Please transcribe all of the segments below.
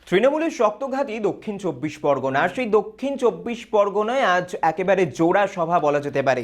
তৃণমূলের শক্তঘাতী দক্ষিণ চব্বিশ পরগনা, সেই দক্ষিণ চব্বিশ পরগনায় আজ একেবারে জোড়া সভা বলা যেতে পারে।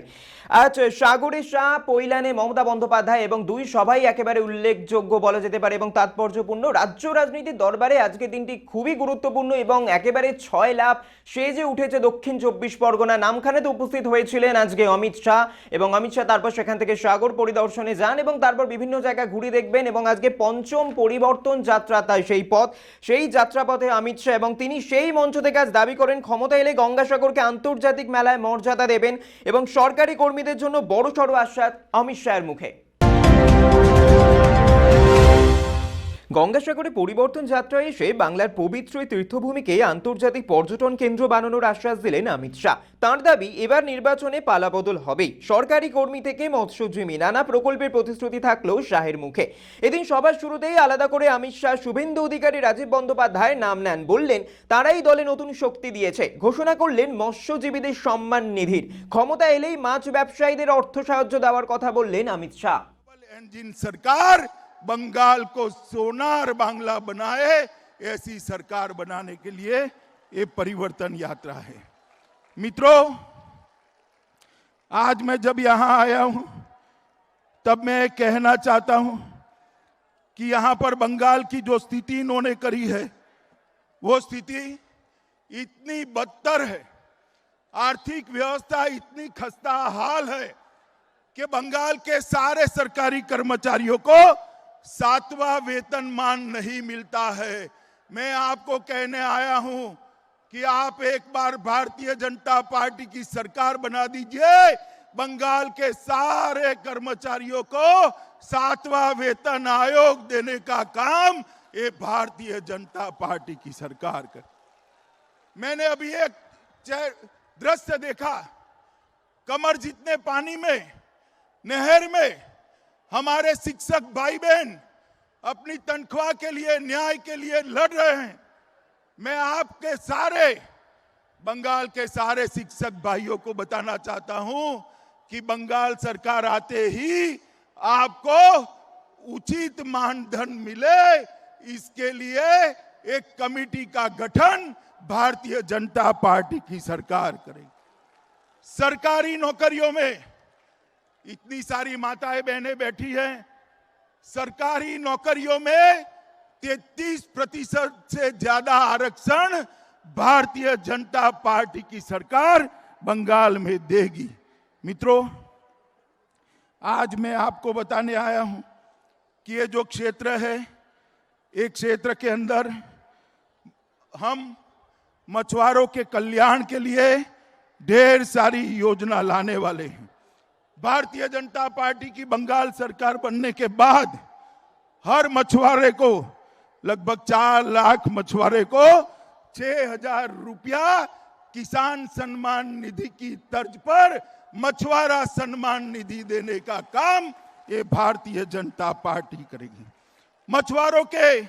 আজ সাগরে শাহ, পৈলানে মমতা বন্দ্যোপাধ্যায় এবং দুই সভাই একেবারে উল্লেখযোগ্য বলা যেতে পারে এবং তাৎপর্যপূর্ণ। রাজ্য রাজনীতির দরবারে আজকে দিনটি খুবই গুরুত্বপূর্ণ এবং একেবারে ছয় লাভ সেজে উঠেছে দক্ষিণ চব্বিশ পরগনা। নামখানাতে উপস্থিত হয়েছিলেন আজকে অমিত শাহ এবং অমিত শাহ তারপর সেখান থেকে সাগর পরিদর্শনে যান এবং তারপর বিভিন্ন জায়গা ঘুরে দেখবেন এবং আজকে পঞ্চম পরিবর্তন যাত্রা, তাই সেই পথ, সেই যাত্রাপথে অমিত শাহ এবং তিনি সেই মঞ্চ থেকে আজ দাবি করেন ক্ষমতা এলে গঙ্গাসাগরকে আন্তর্জাতিক মেলায় মর্যাদা দেবেন এবং সরকারি কর্মীদের জন্য বড়সড় আশ্বাস অমিত শাহের মুখে। গঙ্গাসাগরে পরিবর্তন যাত্রায় এসে বাংলার পবিত্র তীর্থভূমিকে আন্তর্জাতিক পর্যটন কেন্দ্র বানানোর আশ্বাস দিলেন অমিত শাহ। তাঁর দাবি, এবার নির্বাচনে পালাবদল হবেই। সরকারি কর্মী থেকে মৎস্যজীবী নানা প্রকল্পের প্রতিশ্রুতি থাকলেও শাহের মুখে। এদিন সভার শুরুতেই আলাদা করে অমিত শাহ শুভেন্দু অধিকারী, রাজীব বন্দ্যোপাধ্যায়ের নাম নেন। বললেন তারাই দলে নতুন শক্তি দিয়েছে। ঘোষণা করলেন মৎস্যজীবীদের সম্মান নিধির। ক্ষমতা এলেই মাছ ব্যবসায়ীদের অর্থ সাহায্য দেওয়ার কথা বললেন অমিত শাহ। সরকার बंगाल को सोनार बांग्ला बनाए, ऐसी सरकार बनाने के लिए ये परिवर्तन यात्रा है। मित्रों, आज मैं जब यहां आया हूं तब मैं कहना चाहता हूं कि यहां पर बंगाल की जो स्थिति इन्होंने करी है वो स्थिति इतनी बदतर है, आर्थिक व्यवस्था इतनी खस्ता हाल है कि बंगाल के सारे सरकारी कर्मचारियों को 7वां वेतनमान नहीं मिलता है। मैं आपको कहने आया हूं कि आप एक बार भारतीय जनता पार्टी की सरकार बना दीजिए, बंगाल के सारे कर्मचारियों को 7वां वेतन आयोग देने का काम ये भारतीय जनता पार्टी की सरकार करे। मैंने अभी एक दृश्य देखा, कमर जितने पानी में नहर में हमारे शिक्षक भाई बहन अपनी तनख्वाह के लिए, न्याय के लिए लड़ रहे हैं। मैं आपके सारे बंगाल के सारे शिक्षक भाइयों को बताना चाहता हूं कि बंगाल सरकार आते ही आपको उचित मानधन मिले, इसके लिए एक कमेटी का गठन भारतीय जनता पार्टी की सरकार करेगी। सरकारी नौकरियों में इतनी सारी माताएं बहनें बैठी हैं, सरकारी नौकरियों में 33% से ज्यादा आरक्षण भारतीय जनता पार्टी की सरकार बंगाल में देगी। मित्रों, आज मैं आपको बताने आया हूं कि ये जो क्षेत्र है, एक क्षेत्र के अंदर हम मछुआरों के कल्याण के लिए ढेर सारी योजना लाने वाले हैं। भारतीय जनता पार्टी की बंगाल सरकार बनने के बाद हर मछुआरे को, लगभग 4 लाख मछुआरे को 6,000 रुपया किसान सम्मान निधि की तर्ज पर मछुआरा सम्मान निधि देने का काम ये भारतीय जनता पार्टी करेगी। मछुआरों के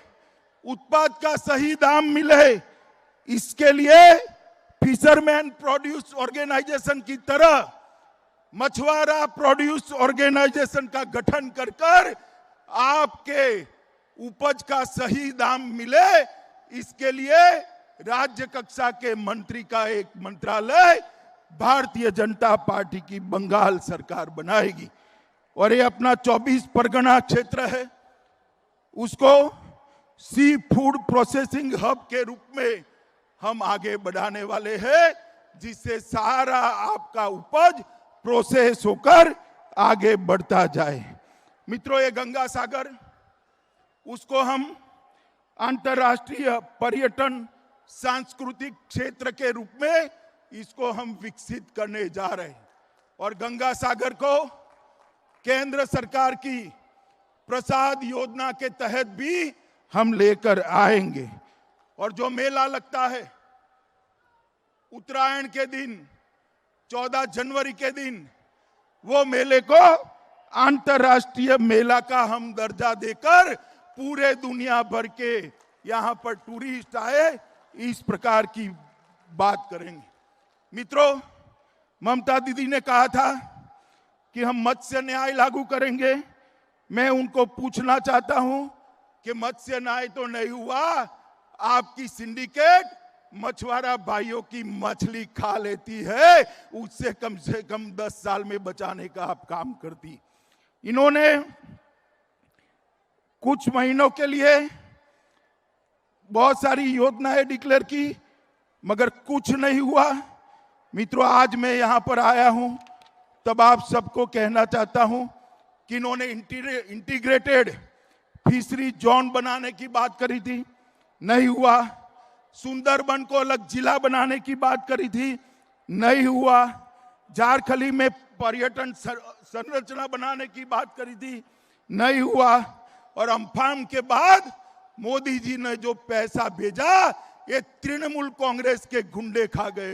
उत्पाद का सही दाम मिले, इसके लिए फिशरमैन प्रोड्यूस ऑर्गेनाइजेशन की तरह मछुआरा प्रोड्यूस ऑर्गेनाइजेशन का गठन कर आपके उपज का सही दाम मिले, इसके लिए राज्य कक्षा के मंत्री का एक मंत्रालय भारतीय जनता पार्टी की बंगाल सरकार बनाएगी। और ये अपना 24 परगना क्षेत्र है, उसको सी फूड प्रोसेसिंग हब के रूप में हम आगे बढ़ाने वाले हैं, जिससे सारा आपका उपज प्रोसेस होकर आगे बढ़ता जाए। मित्रों, ये गंगा सागर, उसको हम अंतर्राष्ट्रीय पर्यटन सांस्कृतिक क्षेत्र के रूप में इसको हम विकसित करने जा रहे हैं और गंगा सागर को केंद्र सरकार की प्रसाद योजना के तहत भी हम लेकर आएंगे। और जो मेला लगता है उत्तरायण के दिन, 14 जनवरी के दिन, वो मेले को अंतर्राष्ट्रीय मेला का हम दर्जा देकर पूरे दुनिया भर के यहां पर टूरिस्ट आए, इस प्रकार की बात करेंगे। मित्रों, ममता दीदी ने कहा था कि हम मत्स्य न्याय लागू करेंगे। मैं उनको पूछना चाहता हूं कि मत्स्य न्याय तो नहीं हुआ, आपकी सिंडिकेट मछुआरा भाइयों की मछली खा लेती है, उससे कम से कम 10 साल में बचाने का आप काम करती। इन्होंने कुछ महीनों के लिए बहुत सारी योजनाएं डिक्लेयर की, मगर कुछ नहीं हुआ। मित्रों, आज मैं यहां पर आया हूं तब आप सबको कहना चाहता हूं कि इन्होंने इंटीग्रेटेड फिशरी जोन बनाने की बात करी थी, नहीं हुआ। सुंदरबन को अलग जिला बनाने की बात करी थी, नहीं हुआ। झारखली में पर्यटन संरचना बनाने की बात करी थी, नहीं हुआ। और अम्फान के बाद मोदी जी ने जो पैसा भेजा, ये तृणमूल कांग्रेस के गुंडे खा गए।